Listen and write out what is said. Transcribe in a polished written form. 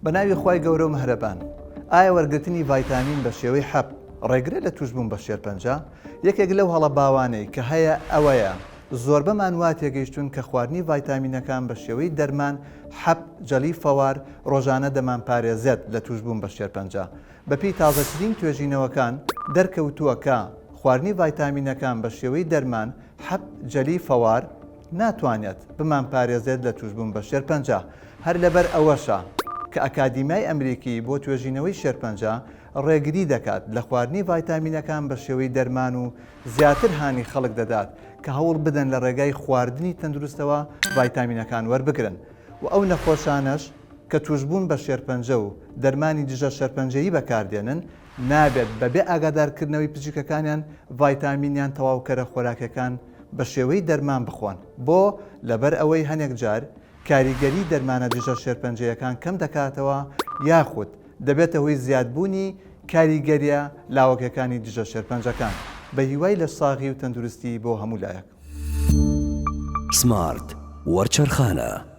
بەناوی خوای گەورە و مەهرەبان، ئایا وەرگرتنی ڤایتامین بە شێوەی حەب ڕێگرێت لە توشبوون بە شێرپەنجە؟ یەکێک لەو هەڵە باوانەی کە هەیە ئەوەیە زۆربەمان وا تێگەیشتون کە خواردنی ڤایتامینەکان بە شێوەی دەرمان حەب جەلی فەوار ڕۆژانە دەمان پارێزێت لە توشبوون بە شێرپەنجە. بەپی تازەترین توێژینەوەکان دەرکەوتووە کە خواردنی ڤایتامینەکان بە شێوەی دەرمان حەب جەلی فەوار ناتوانێت بمان پارێزێت لە توشبوون بە شێرپەنجە. هەر لەبەر ئەوەشە کە ئەکادیمیای ئەمریکی بۆ توێژینەوەی شێرپەنجە ڕێگری دەکات لە خواردنی ڤایتامینەکان بە شێوەی دەرمان و زیاتر هانی خەڵک دەدات کە هەوڵ بدەن لە ڕێگای خواردنی تەندروستەوە ڤایتامینەکان وەربگرن و ئەو نەخۆشانەش کە توشبوون بە شێرپەنجە و دەرمانی دژە شێرپەنجەیی بەکاردێنن نابێت بەبێ ئاگادارکردنەوەی پزیکەکانیان ڤایتامینیان تەواوکەرە خۆراکەکان بە شێوەی دەرمان بخۆن بۆ لەبەر ئەوەی هەنێک جار کاریگەری دەرمانە دژە شێرپەنجەیەکان کەم دەکاتەوە یاخود دەبێتە هۆی زیادبوونی کاریگەریە لاوەکەکانی دژە شێرپەنجەکان بە هیوای لە ساغی و تەندروستی بۆ هەموو لایەک. سمارت وەرچەرخانە.